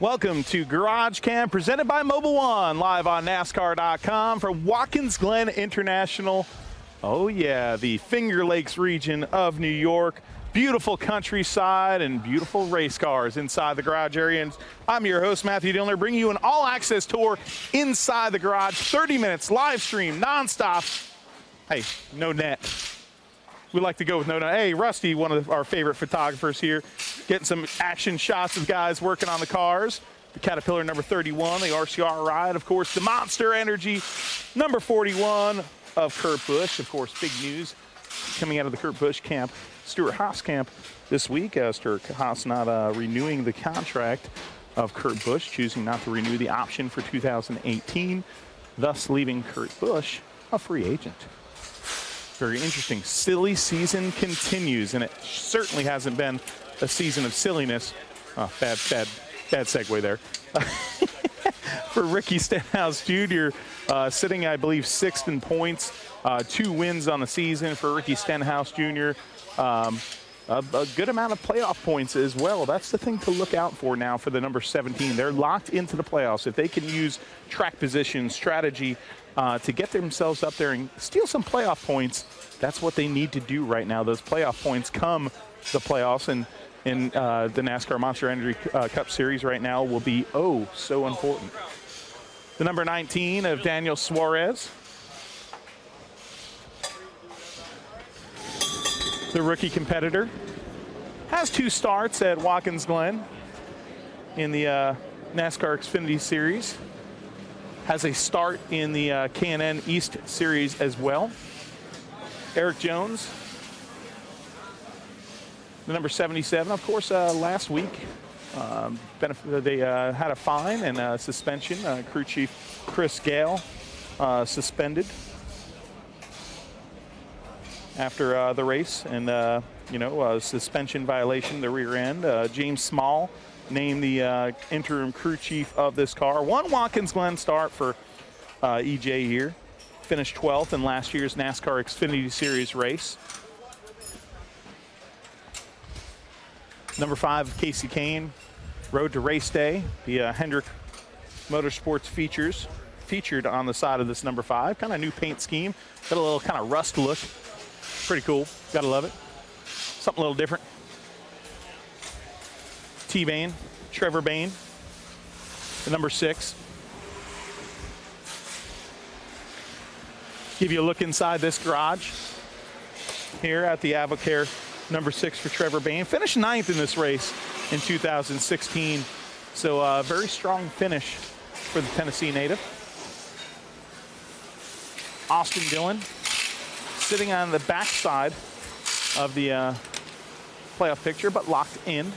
Welcome to GarageCam, presented by Mobile One, live on NASCAR.com from Watkins Glen International. Oh yeah, the Finger Lakes region of New York. Beautiful countryside and beautiful race cars inside the garage area. And I'm your host, Matthew Dillner, bringing you an all-access tour inside the garage. 30 minutes, live stream, nonstop. Hey, no net. We like to go with no net. Hey, Rusty, one of our favorite photographers here, getting some action shots of guys working on the cars. The Caterpillar number 31, the RCR ride, of course, the Monster Energy number 41 of Kurt Busch. Of course, big news coming out of the Kurt Busch camp, Stewart Haas camp this week. Stewart Haas not renewing the contract of Kurt Busch, choosing not to renew the option for 2018, thus leaving Kurt Busch a free agent. Very interesting. Silly season continues, and it certainly hasn't been a season of silliness. Oh, bad segue there. For Ricky Stenhouse Jr., sitting, I believe, 6th in points, 2 wins on the season for Ricky Stenhouse Jr. A good amount of playoff points as well. That's the thing to look out for now for the number 17. They're locked into the playoffs. If they can use track position, strategy to get themselves up there and steal some playoff points, that's what they need to do right now. Those playoff points come the playoffs, and in the NASCAR Monster Energy Cup Series right now will be oh so important. The number 19 of Daniel Suarez, the rookie competitor, has 2 starts at Watkins Glen in the NASCAR Xfinity Series. Has a start in the K&N East Series as well. Eric Jones, the number 77. Of course, last week they had a fine and a suspension. Crew chief Chris Gale suspended after the race, and suspension violation, the rear end. James Small named the interim crew chief of this car. One Watkins Glen start for EJ here. Finished 12th in last year's NASCAR Xfinity Series race. Number 5, Casey Kane, Road to Race Day. The Hendrick Motorsports featured on the side of this number 5. Kind of new paint scheme. Got a little kind of rust look. Pretty cool. Gotta love it. Something a little different. T-Bain, Trevor Bain, the number 6. Give you a look inside this garage here at the Avocare number 6 for Trevor Bain. Finished 9th in this race in 2016. So a very strong finish for the Tennessee native. Austin Dillon sitting on the backside of the playoff picture, but locked in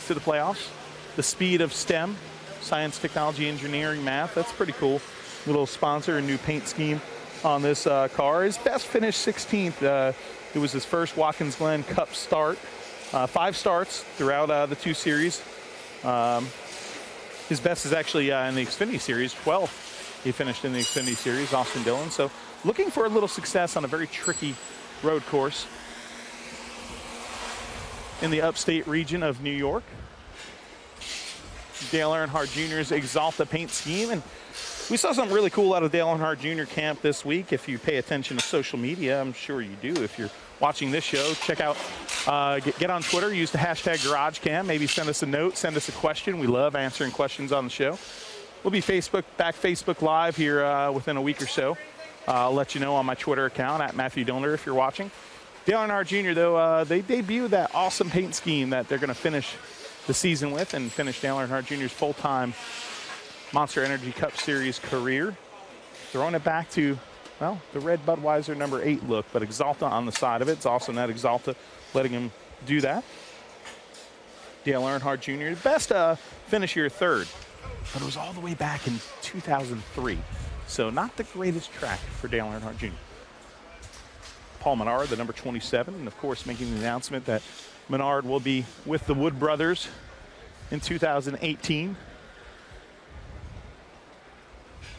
to the playoffs. The speed of STEM, science, technology, engineering, math. That's pretty cool. Little sponsor and new paint scheme on this car. His best finish 16th. It was his first Watkins Glen Cup start. 5 starts throughout the 2 series. His best is actually in the Xfinity Series, 12th. He finished in the Xfinity Series, Austin Dillon. So looking for a little success on a very tricky road course in the upstate region of New York. Dale Earnhardt Jr.'s Exalta paint scheme, and we saw something really cool out of Dale Earnhardt Jr. camp this week. If you pay attention to social media, I'm sure you do. If you're watching this show, check out, get on Twitter, use the hashtag GarageCam, maybe send us a note, send us a question. We love answering questions on the show. We'll be Facebook Live here within a week or so. I'll let you know on my Twitter account at Matthew Dillner if you're watching. Dale Earnhardt Jr., though, they debuted that awesome paint scheme that they're going to finish the season with and finish Dale Earnhardt Jr.'s full-time Monster Energy Cup Series career. Throwing it back to, well, the red Budweiser number 8 look, but Exalta on the side of it. It's also not Exalta letting him do that. Dale Earnhardt Jr., best finish here 3rd, but it was all the way back in 2003. So not the greatest track for Dale Earnhardt Jr. Paul Menard, the number 27, and of course making the announcement that Menard will be with the Wood Brothers in 2018.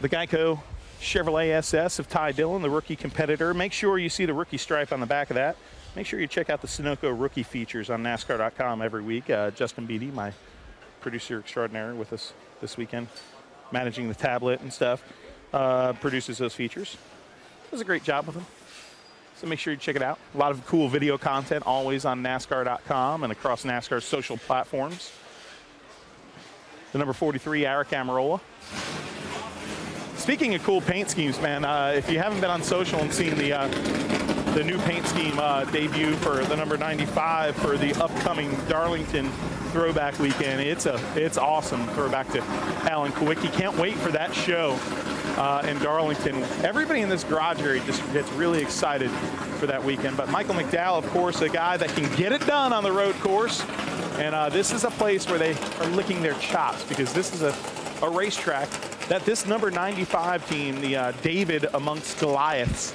The Geico Chevrolet SS of Ty Dillon, the rookie competitor. Make sure you see the rookie stripe on the back of that. Make sure you check out the Sunoco rookie features on NASCAR.com every week. Justin Beatty, my producer extraordinaire with us this weekend, managing the tablet and stuff, produces those features. Does a great job with them. So make sure you check it out. A lot of cool video content always on NASCAR.com and across NASCAR's social platforms. The number 43 Aracamarola. Speaking of cool paint schemes, man, if you haven't been on social and seen the new paint scheme debut for the number 95 for the upcoming Darlington Throwback Weekend, it's awesome. Throwback to Alan Kowicki. Can't wait for that show in Darlington. Everybody in this garage area just gets really excited for that weekend. But Michael McDowell, of course, a guy that can get it done on the road course. And this is a place where they are licking their chops, because this is a racetrack that this number 95 team, the David amongst Goliaths,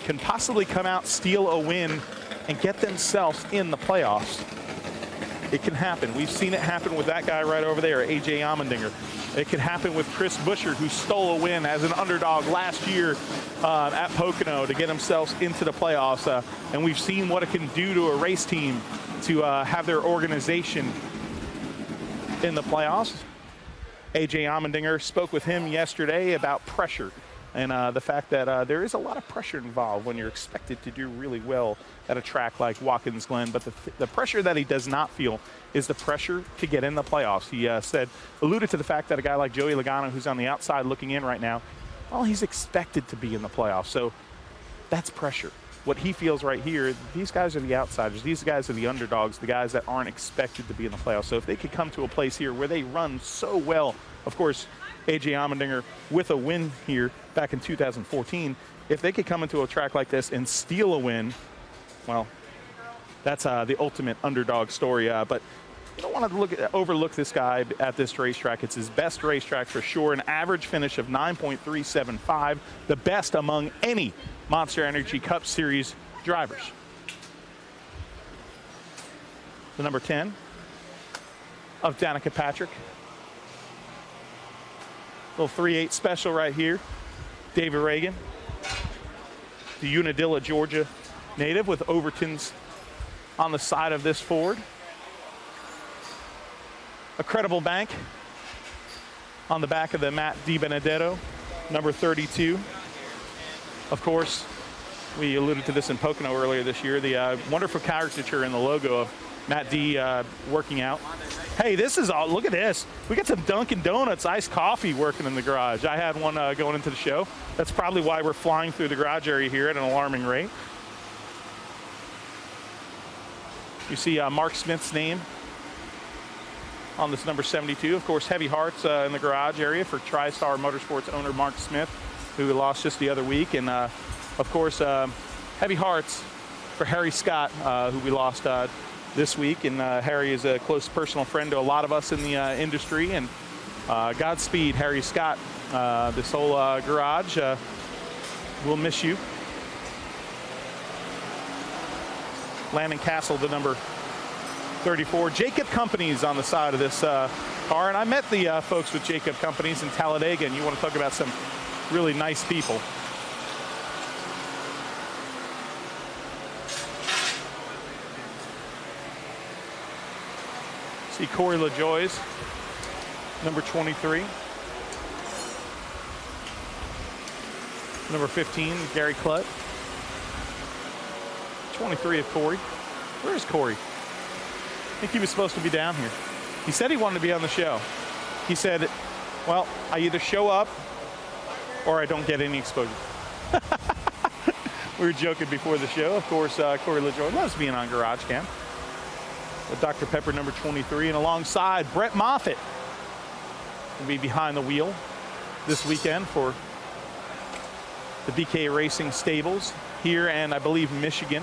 can possibly come out, steal a win, and get themselves in the playoffs. It can happen. We've seen it happen with that guy right over there, A.J. Allmendinger. It could happen with Chris Buescher, who stole a win as an underdog last year at Pocono to get themselves into the playoffs. And we've seen what it can do to a race team to have their organization in the playoffs. A.J. Allmendinger, spoke with him yesterday about pressure and the fact that there is a lot of pressure involved when you're expected to do really well at a track like Watkins Glen. But the pressure that he does not feel is the pressure to get in the playoffs. He alluded to the fact that a guy like Joey Logano, who's on the outside looking in right now, well, he's expected to be in the playoffs. So that's pressure. What he feels right here, these guys are the outsiders. These guys are the underdogs, the guys that aren't expected to be in the playoffs. So if they could come to a place here where they run so well, of course, A.J. Allmendinger with a win here back in 2014, if they could come into a track like this and steal a win, well, that's the ultimate underdog story. But you don't want to overlook this guy at this racetrack. It's his best racetrack for sure. An average finish of 9.375, the best among any Monster Energy Cup Series drivers. The number 10 of Danica Patrick. Little 3.8 special right here. David Reagan, the Unadilla, Georgia native with Overton's on the side of this Ford. A credible bank on the back of the Matt DiBenedetto, number 32. Of course, we alluded to this in Pocono earlier this year, the wonderful caricature in the logo of Matt D working out. Hey, this is all, look at this. We got some Dunkin' Donuts iced coffee working in the garage. I had one going into the show. That's probably why we're flying through the garage area here at an alarming rate. You see Mark Smith's name on this number 72. Of course, heavy hearts in the garage area for TriStar Motorsports owner Mark Smith, who we lost just the other week. And of course, heavy hearts for Harry Scott, who we lost this week. And Harry is a close personal friend to a lot of us in the industry. And Godspeed, Harry Scott. This whole garage, we'll miss you. Landon Castle, the number 34. Jacob Companies on the side of this car. And I met the folks with Jacob Companies in Talladega, and you want to talk about some really nice people. See Corey LeJoy's number 23. Number 15, Gary Klutt. 23 of Corey. Where is Corey? I think he was supposed to be down here. He said he wanted to be on the show. He said, well, I either show up or I don't get any exposure. We were joking before the show. Of course, Corey LeJoy loves being on GarageCam. With Dr. Pepper number 23, and alongside Brett Moffitt will be behind the wheel this weekend for the BK Racing Stables here, and I believe Michigan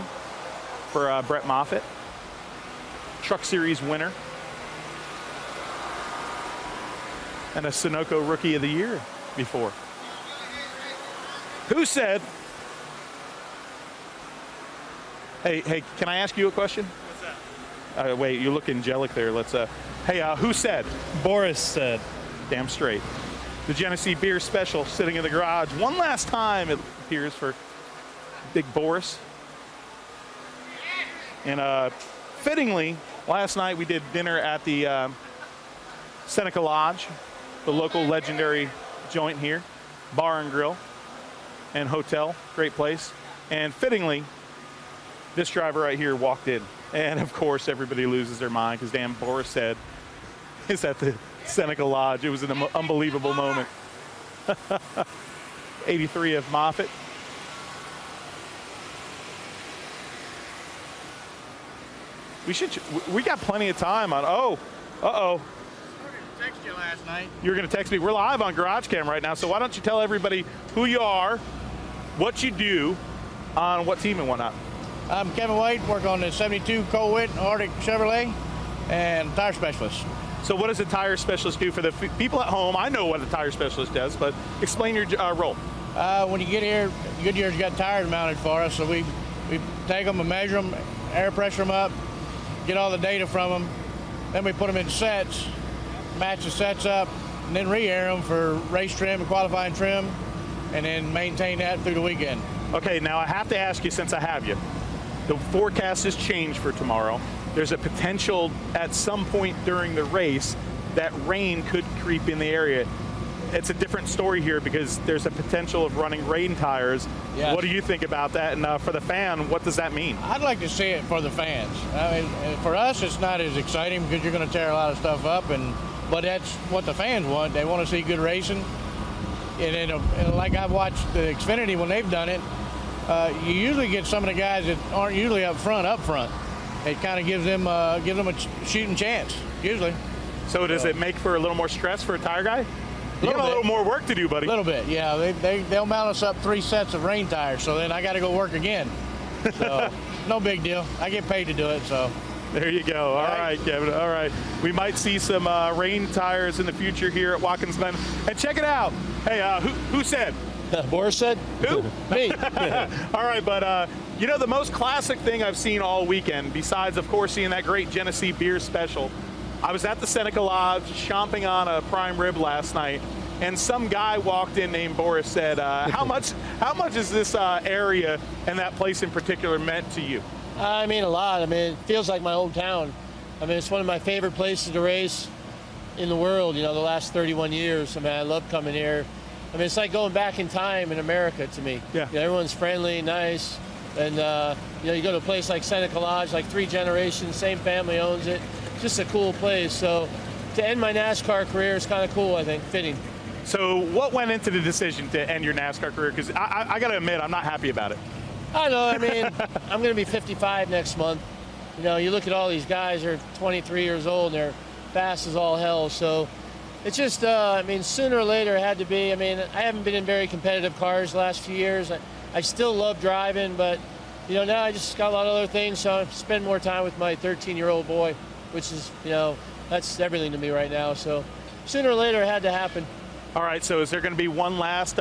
for Brett Moffitt. Truck Series winner and a Sunoco Rookie of the Year before. Who said, hey, can I ask you a question? What's that? Wait, you look angelic there. Let's, hey, who said? Boris Said. Damn straight. The Genesee Beer Special sitting in the garage. One last time, it appears, for Big Boris. And fittingly, last night we did dinner at the Seneca Lodge, the local legendary joint here, bar and grill and hotel, great place. And fittingly, this driver right here walked in. And of course, everybody loses their mind because damn Boris Said is at the Seneca Lodge. It was an unbelievable moment. 83 of Moffitt. We got plenty of time on, uh-oh. I was going to text you last night. You were going to text me. We're live on GarageCam right now, so why don't you tell everybody who you are, what you do, on what team and whatnot. I'm Kevin White, work on the 72 Colwitt Arctic Chevrolet, and tire specialist. So what does a tire specialist do for the people at home? I know what a tire specialist does, but explain your role. When you get here, Goodyear's got tires mounted for us, so we take them and measure them, air pressure them up, get all the data from them, then we put them in sets, match the sets up, and then re-air them for race trim and qualifying trim, and then maintain that through the weekend. Okay, now I have to ask you, since I have you, the forecast has changed for tomorrow. There's a potential at some point during the race that rain could creep in the area. It's a different story here because there's a potential of running rain tires. Yes. What do you think about that? And for the fan, what does that mean? I'd like to see it for the fans. I mean, for us, it's not as exciting because you're going to tear a lot of stuff up, but that's what the fans want. They want to see good racing. And like I've watched the Xfinity when they've done it, you usually get some of the guys that aren't usually up front. It kind of gives them a shooting chance, usually. So does it make for a little more stress for a tire guy? You got a little more work to do, buddy. A little bit, yeah. They'll mount us up 3 sets of rain tires, so then I got to go work again. So no big deal. I get paid to do it, so. There you go. All right, Kevin. All right. We might see some rain tires in the future here at Watkins Glen. And check it out. Hey, who said? Boris Said. Who? Me. All right, but you know, the most classic thing I've seen all weekend, besides, of course, seeing that great Genesee beer special, I was at the Seneca Lodge chomping on a prime rib last night, and some guy walked in named Boris Said, how much is this area and that place in particular meant to you? I mean, a lot. I mean, it feels like my hometown. I mean, it's one of my favorite places to race in the world, you know, the last 31 years. I mean, I love coming here. I mean, it's like going back in time in America to me. Yeah. You know, everyone's friendly, nice, and, you know, you go to a place like Seneca Lodge, like 3 generations, same family owns it. Just a cool place. So to end my NASCAR career is kind of cool, I think, fitting. So what went into the decision to end your NASCAR career? Because I got to admit, I'm not happy about it. I know. I mean, I'm going to be 55 next month. You know, you look at all these guys, they're 23 years old, and they're fast as all hell. So it's just, I mean, sooner or later it had to be. I mean, I haven't been in very competitive cars the last few years. I still love driving, but, you know, now I just got a lot of other things, so I spend more time with my 13-year-old boy, which is, you know, that's everything to me right now. So sooner or later it had to happen. All right, so is there going to be one last,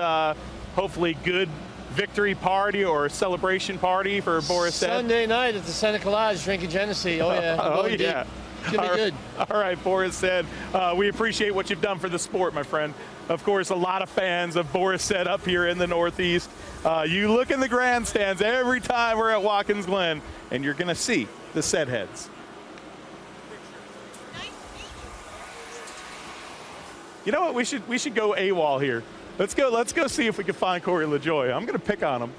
hopefully good victory party or celebration party for Boris Said? Sunday night at the Seneca Lodge, drinking Genesee. Oh, yeah. Oh, yeah. It's going to be good. All right, Boris Said, we appreciate what you've done for the sport, my friend. Of course, a lot of fans of Boris Said up here in the Northeast. You look in the grandstands every time we're at Watkins Glen, and you're going to see the Said heads. You know what? We should go AWOL here. Let's go see if we can find Corey LeJoy. I'm going to pick on him.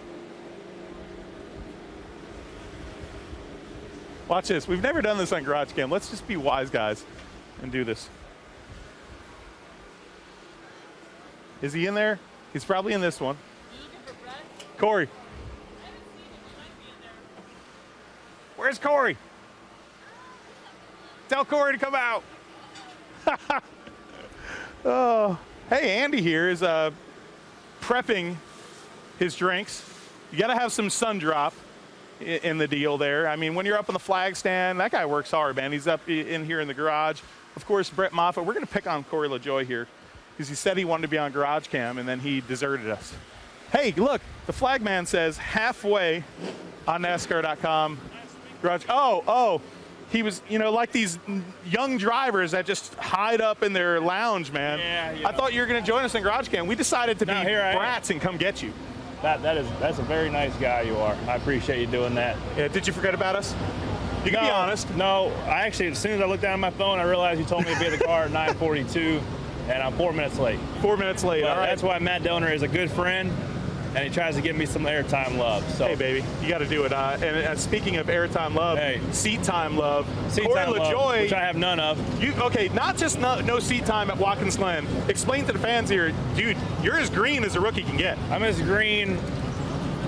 Watch this. We've never done this on GarageCam. Let's just be wise guys and do this. Is he in there? He's probably in this one. Corey. Where's Corey? Tell Corey to come out. Oh, hey, Andy here is prepping his drinks. You got to have some sun drop in the deal there. I mean, when you're up on the flag stand, that guy works hard, man. He's up in here in the garage. Of course, Brett Moffitt. We're going to pick on Corey LeJoy here because he said he wanted to be on GarageCam, and then he deserted us. Hey, look, the flag man says halfway on NASCAR.com. Oh. He was, you know, like these young drivers that just hide up in their lounge, man. Yeah, I thought you were going to join us in GarageCam. We decided to be brats and come get you. That's a very nice guy you are. I appreciate you doing that. Yeah, did you forget about us? You can be honest. No, I actually, as soon as I looked down at my phone, I realized you told me to be at the car at 9:42, and I'm 4 minutes late. 4 minutes late. But all right. That's why Matt Dillner is a good friend, and he tries to give me some airtime love. So. Hey, baby, you got to do it. And speaking of airtime love, seat time love, Corey LeJoy, which I have none of. Okay, not just no seat time at Watkins Glen. Explain to the fans here, dude, you're as green as a rookie can get. I'm as green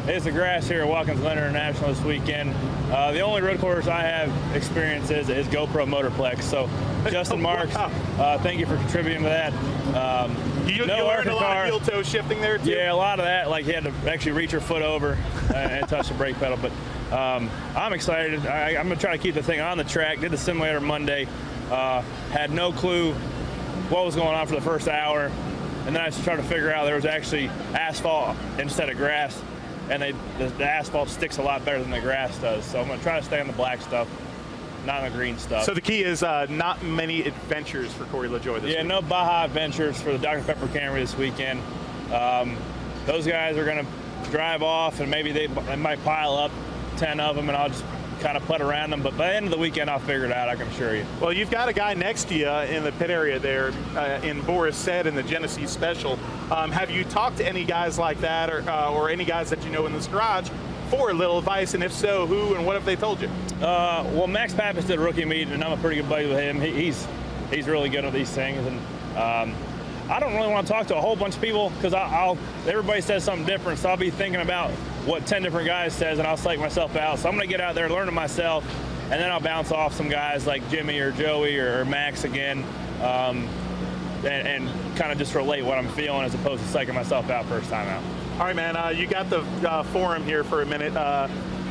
as the grass here at Watkins Glen International this weekend. The only road course I have experience is GoPro Motorplex. So, Justin Marks, thank you for contributing to that. You learned a lot of heel toe shifting there, too? Yeah, a lot of that. Like, you had to actually reach your foot over and touch the brake pedal. But I'm excited. I'm going to try to keep the thing on the track. Did the simulator Monday. Had no clue what was going on for the first hour. And then I started to figure out there was actually asphalt instead of grass. And the asphalt sticks a lot better than the grass does. So I'm going to try to stay on the black stuff, not on the green stuff. So the key is not many adventures for Corey LeJoy this week. Yeah, no Baja adventures for the Dr. Pepper Camry this weekend. Those guys are going to drive off, and maybe they might pile up 10 of them, and I'll just kind of putt around them. But by the end of the weekend, I'll figure it out, I can assure you. Well, you've got a guy next to you in the pit area there in Boris Said in the Genesee Special. Have you talked to any guys like that or any guys that you know in this garage for a little advice? And if so, who and what have they told you? Well, Max Pappas did a rookie meet, and I'm a pretty good buddy with him. He's really good at these things. And I don't really want to talk to a whole bunch of people because everybody says something different. So I'll be thinking about what 10 different guys says, and I'll psych myself out. So I'm going to get out there, learn it myself, and then I'll bounce off some guys like Jimmy or Joey or Max again, and kind of just relate what I'm feeling as opposed to psyching myself out first time out. All right, man, you got the forum here for a minute.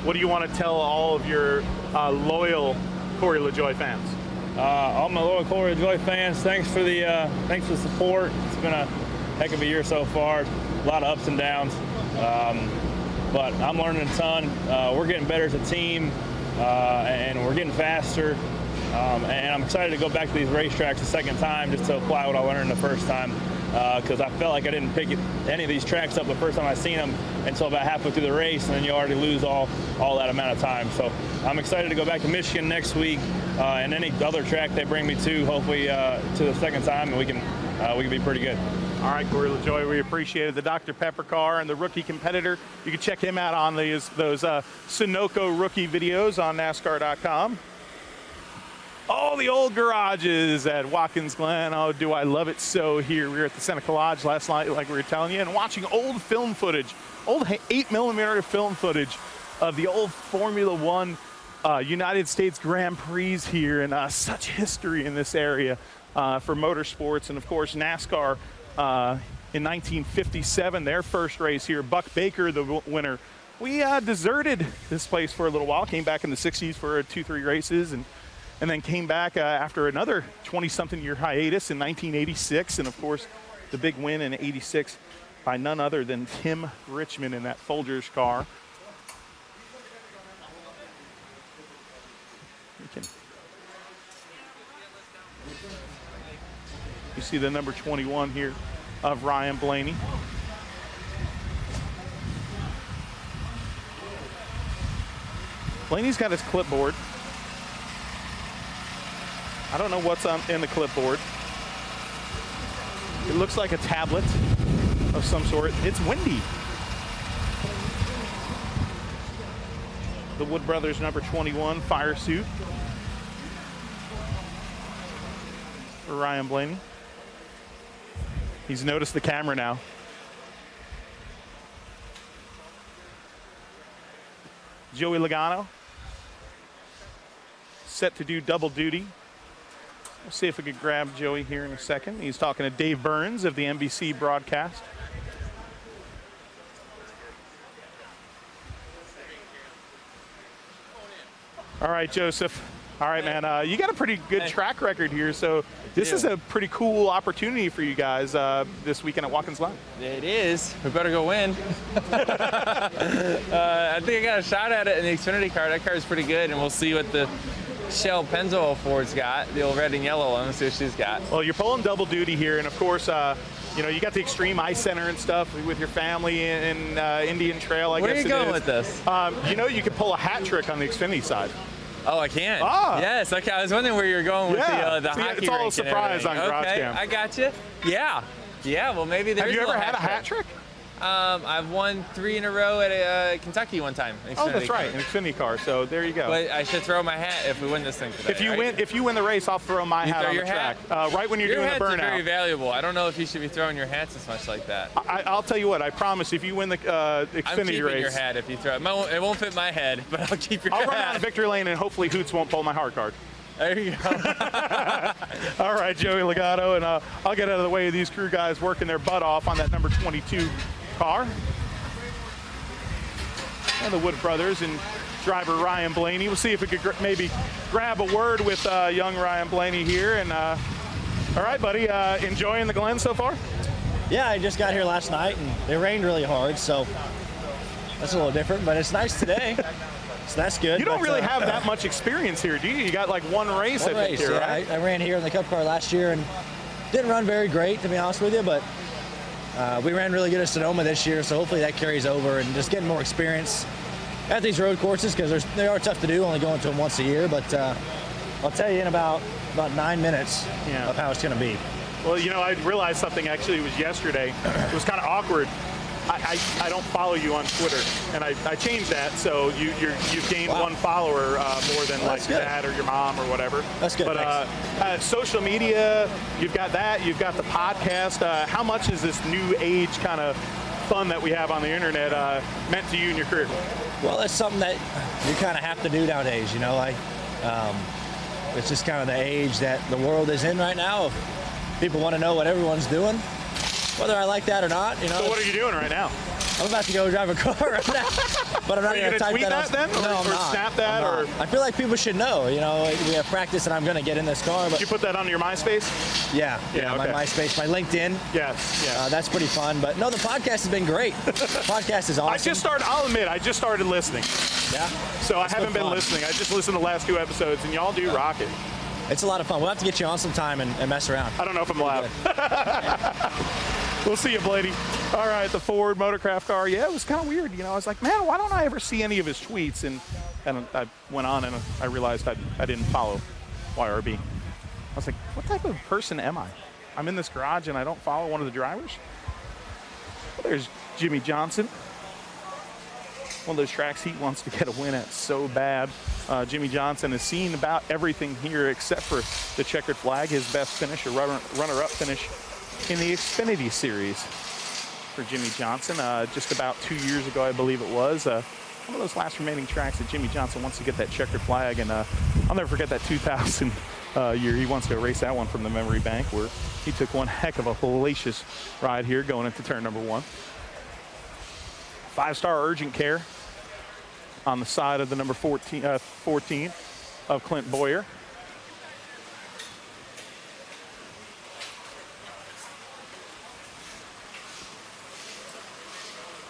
What do you want to tell all of your loyal Corey LeJoy fans? All my loyal Corey LeJoy fans, thanks for the support. It's been a heck of a year so far. A lot of ups and downs, but I'm learning a ton. We're getting better as a team, and we're getting faster. And I'm excited to go back to these racetracks a second time just to apply what I learned the first time. Because I felt like I didn't pick any of these tracks up the first time I seen them until about halfway through the race, and then you already lose all that amount of time. So I'm excited to go back to Michigan next week, and any other track they bring me to, hopefully to the second time, and we can be pretty good. All right, Corey LeJoy, we appreciate it. The Dr. Pepper car and the rookie competitor. You can check him out on those Sunoco rookie videos on NASCAR.com. All the old garages at Watkins Glen. Oh, do I love it so here. We were at the Seneca Lodge last night, like we were telling you, and watching old film footage, old 8mm film footage of the old Formula One United States Grand Prix here, and such history in this area for motorsports. And, of course, NASCAR in 1957, their first race here. Buck Baker, the winner. We deserted this place for a little while, came back in the 60s for 2-3 races, and then came back after another 20-something year hiatus in 1986. And, of course, the big win in 86 by none other than Tim Richmond in that Folgers car. You see the number 21 here of Ryan Blaney. Blaney's got his clipboard. I don't know what's in the clipboard. It looks like a tablet of some sort. It's windy. The Wood Brothers number 21 fire suit for Ryan Blaney. He's noticed the camera now. Joey Logano set to do double duty. We'll see if we could grab Joey here in a second. He's talking to Dave Burns of the NBC broadcast. All right, Joseph. All right, man. You got a pretty good track record here, so this is a pretty cool opportunity for you guys this weekend at Watkins Glen. It is. We better go win. I think I got a shot at it in the Xfinity car. That car is pretty good, and we'll see what the Shell Pennzoil Ford's got, the old red and yellow one. Let's see what she's got. Well, you're pulling double duty here, and of course, you know, you got the Extreme Ice Center and stuff with your family in Indian Trail, I guess it is. Where are you going with this? You know, you could pull a hat trick on the Xfinity side. Oh, I can. Ah. Yes. Okay. I was wondering where you were going with the hockey it's all a rink surprise and on everything. GarageCam. Okay, I got you. Yeah. Yeah. Well, maybe there's. Have you a ever little had a hat trick? I've won 3 in a row at Kentucky one time. Oh, that's right, an Xfinity car. So there you go. But I should throw my hat if we win this thing today. If you win the race, I'll throw my hat on the track. Right when you're doing the burnout. Your hats are very valuable. I don't know if you should be throwing your hats as much like that. I'll tell you what. I promise, if you win the Xfinity I'm keeping race, your hat if you throw it. It won't fit my head, but I'll keep your hat. I'll run down victory lane and hopefully Hoots won't pull my hard card. There you go. All right, Joey Legato, and I'll get out of the way of these crew guys working their butt off on that number 22 car. And the Wood brothers and driver Ryan Blaney. We'll see if we could maybe grab a word with young Ryan Blaney here. And all right, buddy, enjoying the Glen so far? Yeah, I just got here last night and it rained really hard, so that's a little different, but it's nice today. So that's good. You don't really have that much experience here, do you? You got like one race, I think, here, yeah. right? I ran here in the Cup car last year and didn't run very great, to be honest with you, but we ran really good at Sonoma this year, so hopefully that carries over and just getting more experience at these road courses, because they are tough to do, only going to them once a year, but I'll tell you in about 9 minutes of how it's going to be. Well, you know, I realized something actually. It was yesterday. It was kind of awkward. I don't follow you on Twitter, and I changed that, so you've gained one follower more than like dad or your mom or whatever. That's good. But social media, you've got that. You've got the podcast. How much is this new age kind of fun that we have on the internet meant to you in your career? Well, it's something that you kind of have to do nowadays. You know, it's just kind of the age that the world is in right now. People want to know what everyone's doing, whether I like that or not. You know. So what are you doing right now? I'm about to go drive a car right now, but I'm not going to type that then? No, or snap that? Or I feel like people should know. You know, we have practice, and I'm going to get in this car. But you put that on your MySpace? Yeah, okay. My MySpace, my LinkedIn. Yes, yeah. That's pretty fun. But no, the podcast has been great. The podcast is awesome. I'll admit, I just started listening. Yeah. So I haven't been listening. I just listened to the last 2 episodes, and y'all do rock it. It's a lot of fun. We'll have to get you on sometime and mess around. I don't know if I'm allowed. We'll see you, Blady. All right, the Ford Motorcraft car. Yeah, it was kind of weird. You know, I was like, man, why don't I ever see any of his tweets? And I went on and I realized I didn't follow YRB. I was like, what type of person am I? I'm in this garage and I don't follow one of the drivers? Well, there's Jimmy Johnson. One of those tracks he wants to get a win at so bad. Jimmy Johnson has seen about everything here except for the checkered flag. His best finish, a runner-up finish in the Xfinity Series for Jimmy Johnson. Just about 2 years ago, I believe it was. One of those last remaining tracks that Jimmy Johnson wants to get that checkered flag. And I'll never forget that 2000 year. He wants to erase that one from the memory bank, where he took one heck of a hellacious ride here going into turn number 1. 5-star urgent care on the side of the number 14 of Clint Boyer.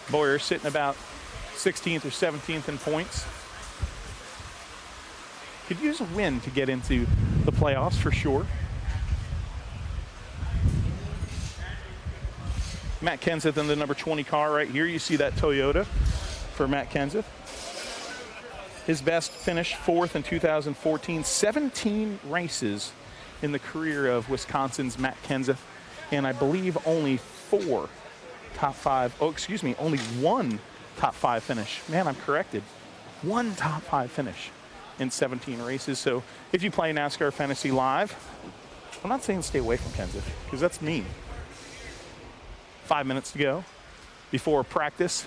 Boyer sitting about 16th or 17th in points. Could use a win to get into the playoffs for sure. Matt Kenseth in the number 20 car right here. You see that Toyota for Matt Kenseth. His best finish, 4th in 2014. 17 races in the career of Wisconsin's Matt Kenseth. And I believe only 4 top 5. Oh, excuse me, only 1 top 5 finish. Man, I'm corrected. 1 top 5 finish in 17 races. So if you play NASCAR Fantasy Live, I'm not saying stay away from Kenseth, because that's mean. 5 minutes to go before practice.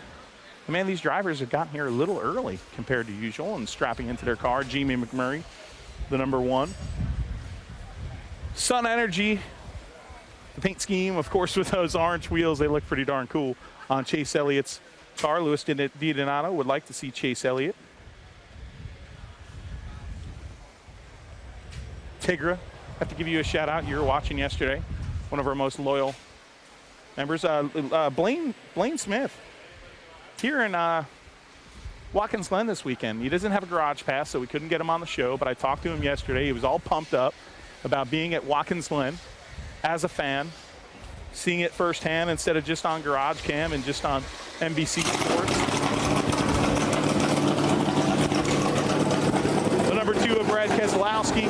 And man, these drivers have gotten here a little early compared to usual and strapping into their car. Jamie McMurray, the number 1. Sun Energy, the paint scheme, of course, with those orange wheels, they look pretty darn cool on Chase Elliott's car. Louis DiDonato would like to see Chase Elliott. Tigra, I have to give you a shout out. You were watching yesterday. One of our most loyal members. Blaine Smith here in Watkins Glen this weekend. He doesn't have a garage pass, so we couldn't get him on the show, but I talked to him yesterday. He was all pumped up about being at Watkins Glen as a fan, seeing it firsthand instead of just on GarageCam and just on NBC Sports. The number 2 Brad Keselowski.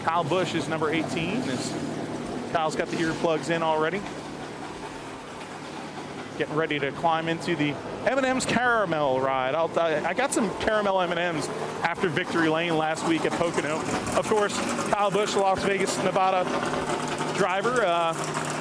Kyle Busch is number 18. Kyle's got the earplugs in already. Getting ready to climb into the M&M's caramel ride. I got some caramel M&M's after Victory Lane last week at Pocono. Of course, Kyle Busch, Las Vegas, Nevada driver,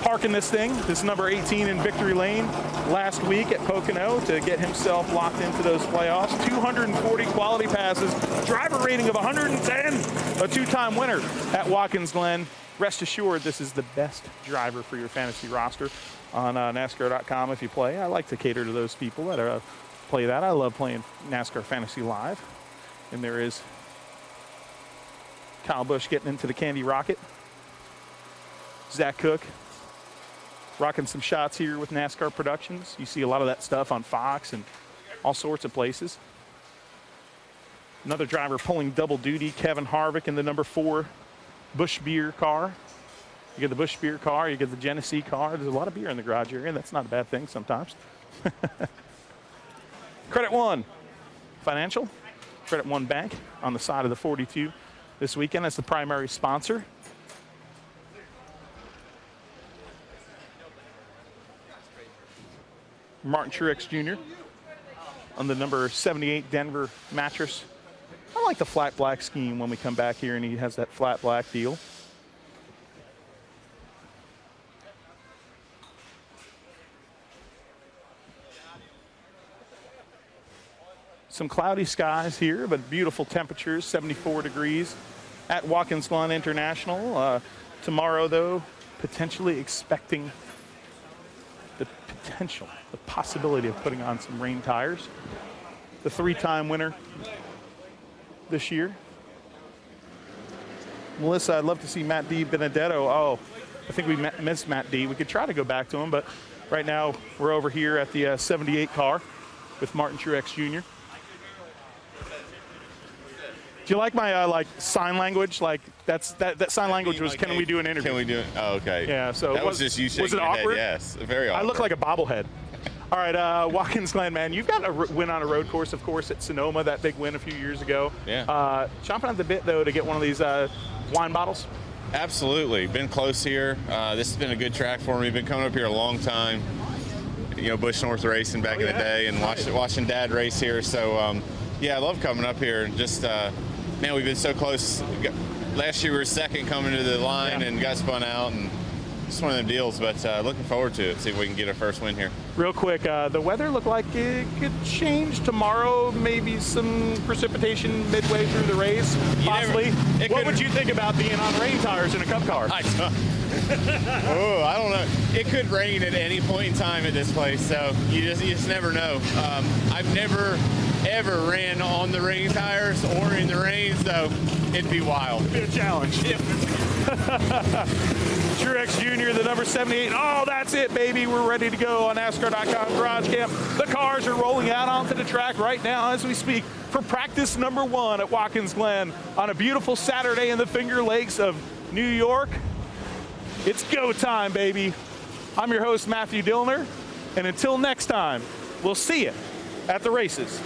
parking this thing. This is number 18 in Victory Lane last week at Pocono to get himself locked into those playoffs. 240 quality passes, driver rating of 110, a two-time winner at Watkins Glen. Rest assured, this is the best driver for your fantasy roster on NASCAR.com if you play. I like to cater to those people that play that. I love playing NASCAR Fantasy Live. And there is Kyle Busch getting into the Candy Rocket. Zach Cook rocking some shots here with NASCAR Productions. You see a lot of that stuff on Fox and all sorts of places. Another driver pulling double duty, Kevin Harvick in the number 4 Busch Beer car. You get the Busch Beer car, you get the Genesee car. There's a lot of beer in the garage area, and that's not a bad thing sometimes. Credit One Financial, Credit One Bank on the side of the 42 this weekend as the primary sponsor. Martin Truex Jr. on the number 78 Denver mattress. I like the flat black scheme when we come back here and he has that flat black deal. Some cloudy skies here, but beautiful temperatures, 74 degrees at Watkins Glen International. Tomorrow, though, potentially expecting the possibility of putting on some rain tires. The 3-time winner this year. Melissa, I'd love to see Matt D. Benedetto. Oh, I think we missed Matt D. We could try to go back to him, but right now we're over here at the 78 car with Martin Truex Jr. Do you like my like sign language? Like that sign language was, can we do an interview? Can we do it? Oh, okay. Yeah. So that was just you shaking was it your awkward? Head, yes, very awkward. I look like a bobblehead. All right, Watkins Glen, man, you've got a win on a road course, of course, at Sonoma, that big win a few years ago. Yeah. Chomping at the bit, though, to get one of these wine bottles? Absolutely. Been close here. This has been a good track for me. Been coming up here a long time. You know, Busch North racing back in the day and watching Dad race here. So, yeah, I love coming up here. And just, man, we've been so close. Last year we were second coming to the line and got spun out. And it's one of them deals, but looking forward to it. See if we can get our first win here. Real quick, the weather looked like it could change tomorrow. Maybe some precipitation midway through the race, possibly. What would you think about being on rain tires in a Cup car? I don't know. It could rain at any point in time at this place, so you just never know. I've never ever ran on the rain tires or in the rain, so it'd be wild. It'd be a challenge. Truex Jr., the number 78. Oh, that's it, baby. We're ready to go on NASCAR.com GarageCam. The cars are rolling out onto the track right now as we speak for practice number 1 at Watkins Glen on a beautiful Saturday in the Finger Lakes of New York. It's go time, baby. I'm your host, Matthew Dillner, and until next time, we'll see you at the races.